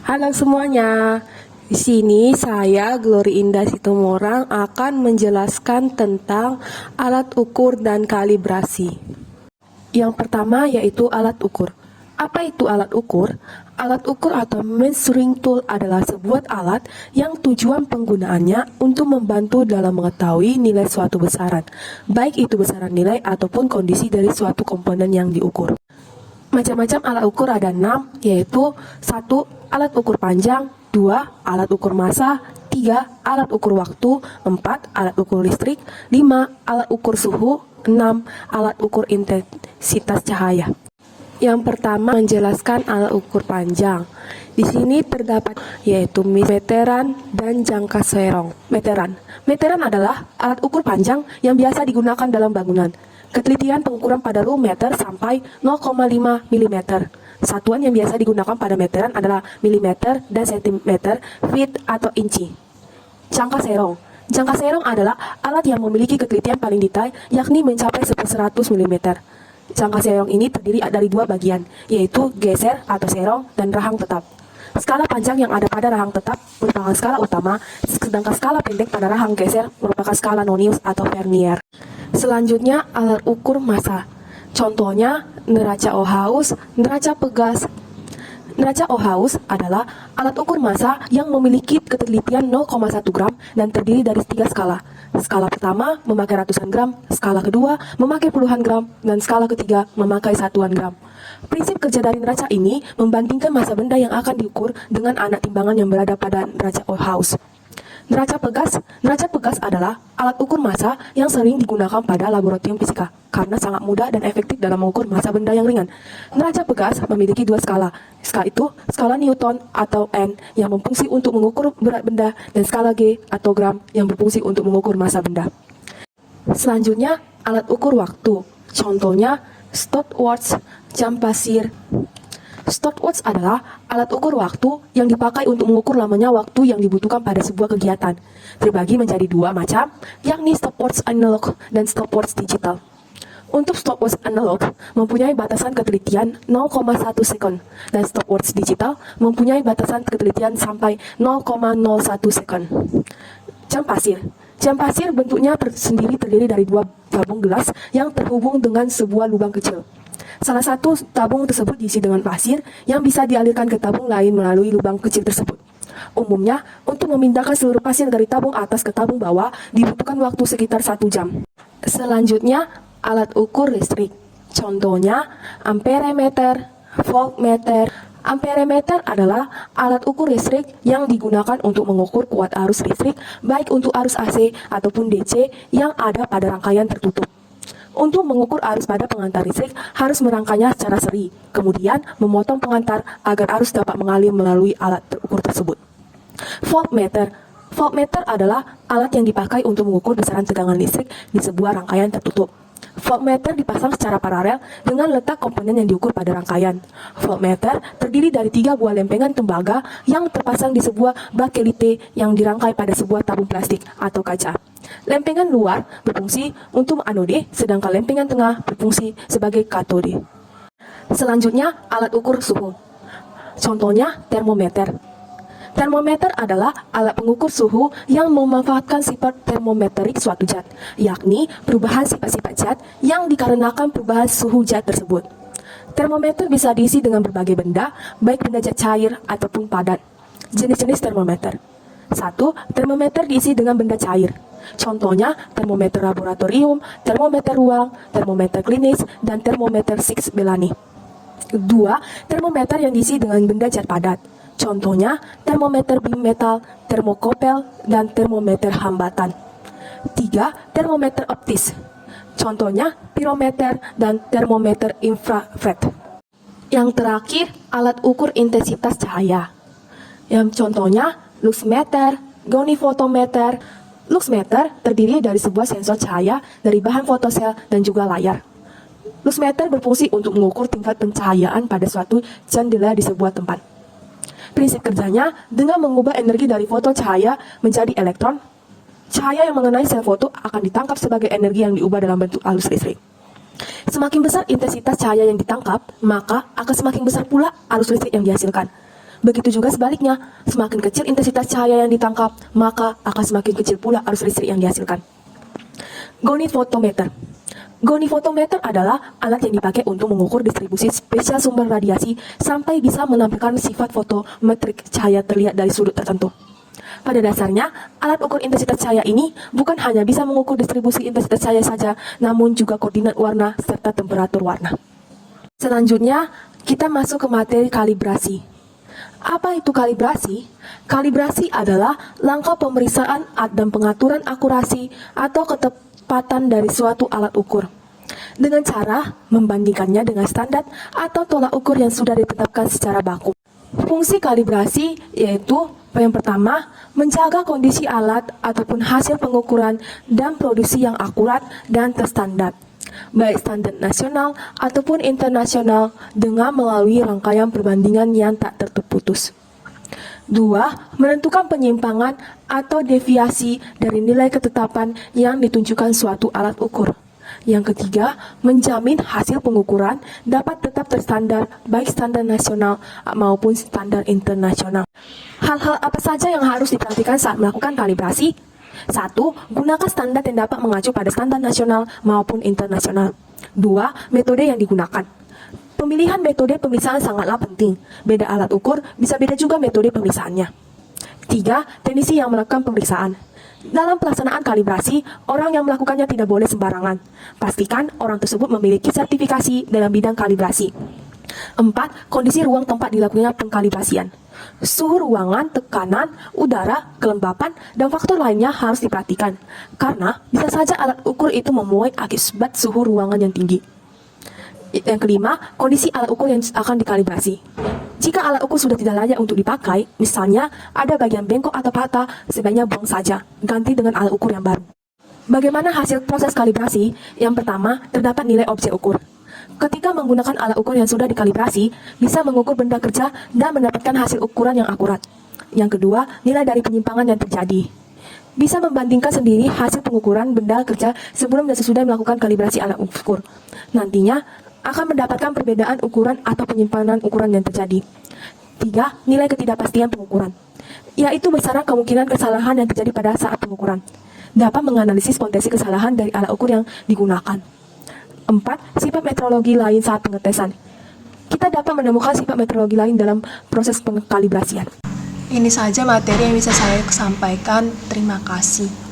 Halo semuanya, di sini saya Glory Indah Situmorang akan menjelaskan tentang alat ukur dan kalibrasi. Yang pertama yaitu alat ukur. Apa itu alat ukur? Alat ukur atau measuring tool adalah sebuah alat yang tujuan penggunaannya untuk membantu dalam mengetahui nilai suatu besaran, baik itu besaran nilai ataupun kondisi dari suatu komponen yang diukur. Macam-macam alat ukur ada 6, yaitu 1. Alat ukur panjang, 2. Alat ukur massa, 3. Alat ukur waktu, 4. Alat ukur listrik, 5. Alat ukur suhu, 6. Alat ukur intensitas cahaya. Yang pertama menjelaskan alat ukur panjang. Di sini terdapat yaitu meteran dan jangka serong. Meteran adalah alat ukur panjang yang biasa digunakan dalam bangunan. Ketelitian pengukuran pada meter sampai 0,5 mm. Satuan yang biasa digunakan pada meteran adalah milimeter dan sentimeter, feet atau inci. Jangka serong. Jangka serong adalah alat yang memiliki ketelitian paling detail, yakni mencapai 100 mm. Jangka serong ini terdiri dari dua bagian, yaitu geser atau serong dan rahang tetap. Skala panjang yang ada pada rahang tetap merupakan skala utama, sedangkan skala pendek pada rahang geser merupakan skala nonius atau vernier. Selanjutnya, alat ukur massa. Contohnya, neraca Ohaus, neraca pegas. Neraca Ohaus adalah alat ukur massa yang memiliki ketelitian 0,1 gram dan terdiri dari 3 skala. Skala pertama memakai ratusan gram, skala kedua memakai puluhan gram, dan skala ketiga memakai satuan gram. Prinsip kerja dari neraca ini membandingkan massa benda yang akan diukur dengan anak timbangan yang berada pada neraca Ohaus. Neraca pegas adalah alat ukur massa yang sering digunakan pada laboratorium fisika karena sangat mudah dan efektif dalam mengukur massa benda yang ringan. Neraca pegas memiliki dua skala. Skala itu skala Newton atau N yang berfungsi untuk mengukur berat benda dan skala G atau gram yang berfungsi untuk mengukur massa benda. Selanjutnya, alat ukur waktu. Contohnya stopwatch, jam pasir. Stopwatch adalah alat ukur waktu yang dipakai untuk mengukur lamanya waktu yang dibutuhkan pada sebuah kegiatan. Terbagi menjadi dua macam, yakni stopwatch analog dan stopwatch digital. Untuk stopwatch analog mempunyai batasan ketelitian 0,1 sekon dan stopwatch digital mempunyai batasan ketelitian sampai 0,01 sekon. Jam pasir. Jam pasir bentuknya tersendiri terdiri dari dua tabung gelas yang terhubung dengan sebuah lubang kecil. Salah satu tabung tersebut diisi dengan pasir yang bisa dialirkan ke tabung lain melalui lubang kecil tersebut. Umumnya, untuk memindahkan seluruh pasir dari tabung atas ke tabung bawah dibutuhkan waktu sekitar 1 jam. Selanjutnya, alat ukur listrik. Contohnya, amperemeter, voltmeter. Amperemeter adalah alat ukur listrik yang digunakan untuk mengukur kuat arus listrik baik untuk arus AC ataupun DC yang ada pada rangkaian tertutup. Untuk mengukur arus pada pengantar listrik, harus merangkainya secara seri, kemudian memotong pengantar agar arus dapat mengalir melalui alat ukur tersebut. Voltmeter. Voltmeter adalah alat yang dipakai untuk mengukur besaran tegangan listrik di sebuah rangkaian tertutup. Voltmeter dipasang secara paralel dengan letak komponen yang diukur pada rangkaian. Voltmeter terdiri dari 3 buah lempengan tembaga yang terpasang di sebuah bakelite yang dirangkai pada sebuah tabung plastik atau kaca. Lempengan luar berfungsi untuk anode, sedangkan lempengan tengah berfungsi sebagai katode. Selanjutnya, alat ukur suhu. Contohnya, termometer. Termometer adalah alat pengukur suhu yang memanfaatkan sifat termometrik suatu zat, yakni perubahan sifat-sifat zat yang dikarenakan perubahan suhu zat tersebut. Termometer bisa diisi dengan berbagai benda, baik benda zat cair ataupun padat. Jenis-jenis termometer. 1. Termometer diisi dengan benda cair. Contohnya, termometer laboratorium, termometer ruang, termometer klinis, dan termometer Six Bellani. 2. Termometer yang diisi dengan benda zat padat. Contohnya, termometer bimetal, termokopel, dan termometer hambatan. 3. Termometer optis. Contohnya, pirometer dan termometer infrared. Yang terakhir, alat ukur intensitas cahaya. Yang contohnya, luxmeter, gonifotometer. Luxmeter terdiri dari sebuah sensor cahaya dari bahan fotosel dan juga layar. Luxmeter berfungsi untuk mengukur tingkat pencahayaan pada suatu candela di sebuah tempat. Prinsip kerjanya dengan mengubah energi dari foton cahaya menjadi elektron. Cahaya yang mengenai sel foto akan ditangkap sebagai energi yang diubah dalam bentuk arus listrik. Semakin besar intensitas cahaya yang ditangkap, maka akan semakin besar pula arus listrik yang dihasilkan. Begitu juga sebaliknya, semakin kecil intensitas cahaya yang ditangkap, maka akan semakin kecil pula arus listrik yang dihasilkan. Goniphotometer. Goniphotometer adalah alat yang dipakai untuk mengukur distribusi spesial sumber radiasi sampai bisa menampilkan sifat fotometrik cahaya terlihat dari sudut tertentu. Pada dasarnya, alat ukur intensitas cahaya ini bukan hanya bisa mengukur distribusi intensitas cahaya saja, namun juga koordinat warna serta temperatur warna. Selanjutnya, kita masuk ke materi kalibrasi. Apa itu kalibrasi? Kalibrasi adalah langkah pemeriksaan dan pengaturan akurasi atau ketepatan dari suatu alat ukur dengan cara membandingkannya dengan standar atau tolak ukur yang sudah ditetapkan secara baku. Fungsi kalibrasi yaitu yang pertama, menjaga kondisi alat ataupun hasil pengukuran dan produksi yang akurat dan terstandar, baik standar nasional ataupun internasional dengan melalui rangkaian perbandingan yang tak terputus. 2. Menentukan penyimpangan atau deviasi dari nilai ketetapan yang ditunjukkan suatu alat ukur. Yang ketiga, menjamin hasil pengukuran dapat tetap terstandar baik standar nasional maupun standar internasional. Hal-hal apa saja yang harus diperhatikan saat melakukan kalibrasi? 1. Gunakan standar yang dapat mengacu pada standar nasional maupun internasional. 2. Metode yang digunakan. Pemilihan metode pemeriksaan sangatlah penting. Beda alat ukur, bisa beda juga metode pemeriksaannya. 3. Teknisi yang melakukan pemeriksaan. Dalam pelaksanaan kalibrasi, orang yang melakukannya tidak boleh sembarangan. Pastikan orang tersebut memiliki sertifikasi dalam bidang kalibrasi. 4. Kondisi ruang tempat dilakukannya pengkalibrasian. Suhu ruangan, tekanan, udara, kelembapan, dan faktor lainnya harus diperhatikan. Karena bisa saja alat ukur itu memuai akibat suhu ruangan yang tinggi. Yang kelima, kondisi alat ukur yang akan dikalibrasi. Jika alat ukur sudah tidak layak untuk dipakai, misalnya ada bagian bengkok atau patah, sebaiknya buang saja, ganti dengan alat ukur yang baru. Bagaimana hasil proses kalibrasi? Yang pertama, terdapat nilai objek ukur. Ketika menggunakan alat ukur yang sudah dikalibrasi, bisa mengukur benda kerja dan mendapatkan hasil ukuran yang akurat. Yang kedua, nilai dari penyimpangan yang terjadi. Bisa membandingkan sendiri hasil pengukuran benda kerja sebelum dan sesudah melakukan kalibrasi alat ukur. Nantinya, akan mendapatkan perbedaan ukuran atau penyimpanan ukuran yang terjadi. 3. Nilai ketidakpastian pengukuran, yaitu besaran kemungkinan kesalahan yang terjadi pada saat pengukuran. Dapat menganalisis potensi kesalahan dari alat ukur yang digunakan. 4. Sifat metrologi lain saat pengetesan. Kita dapat menemukan sifat metrologi lain dalam proses pengkalibrasian. Ini saja materi yang bisa saya sampaikan. Terima kasih.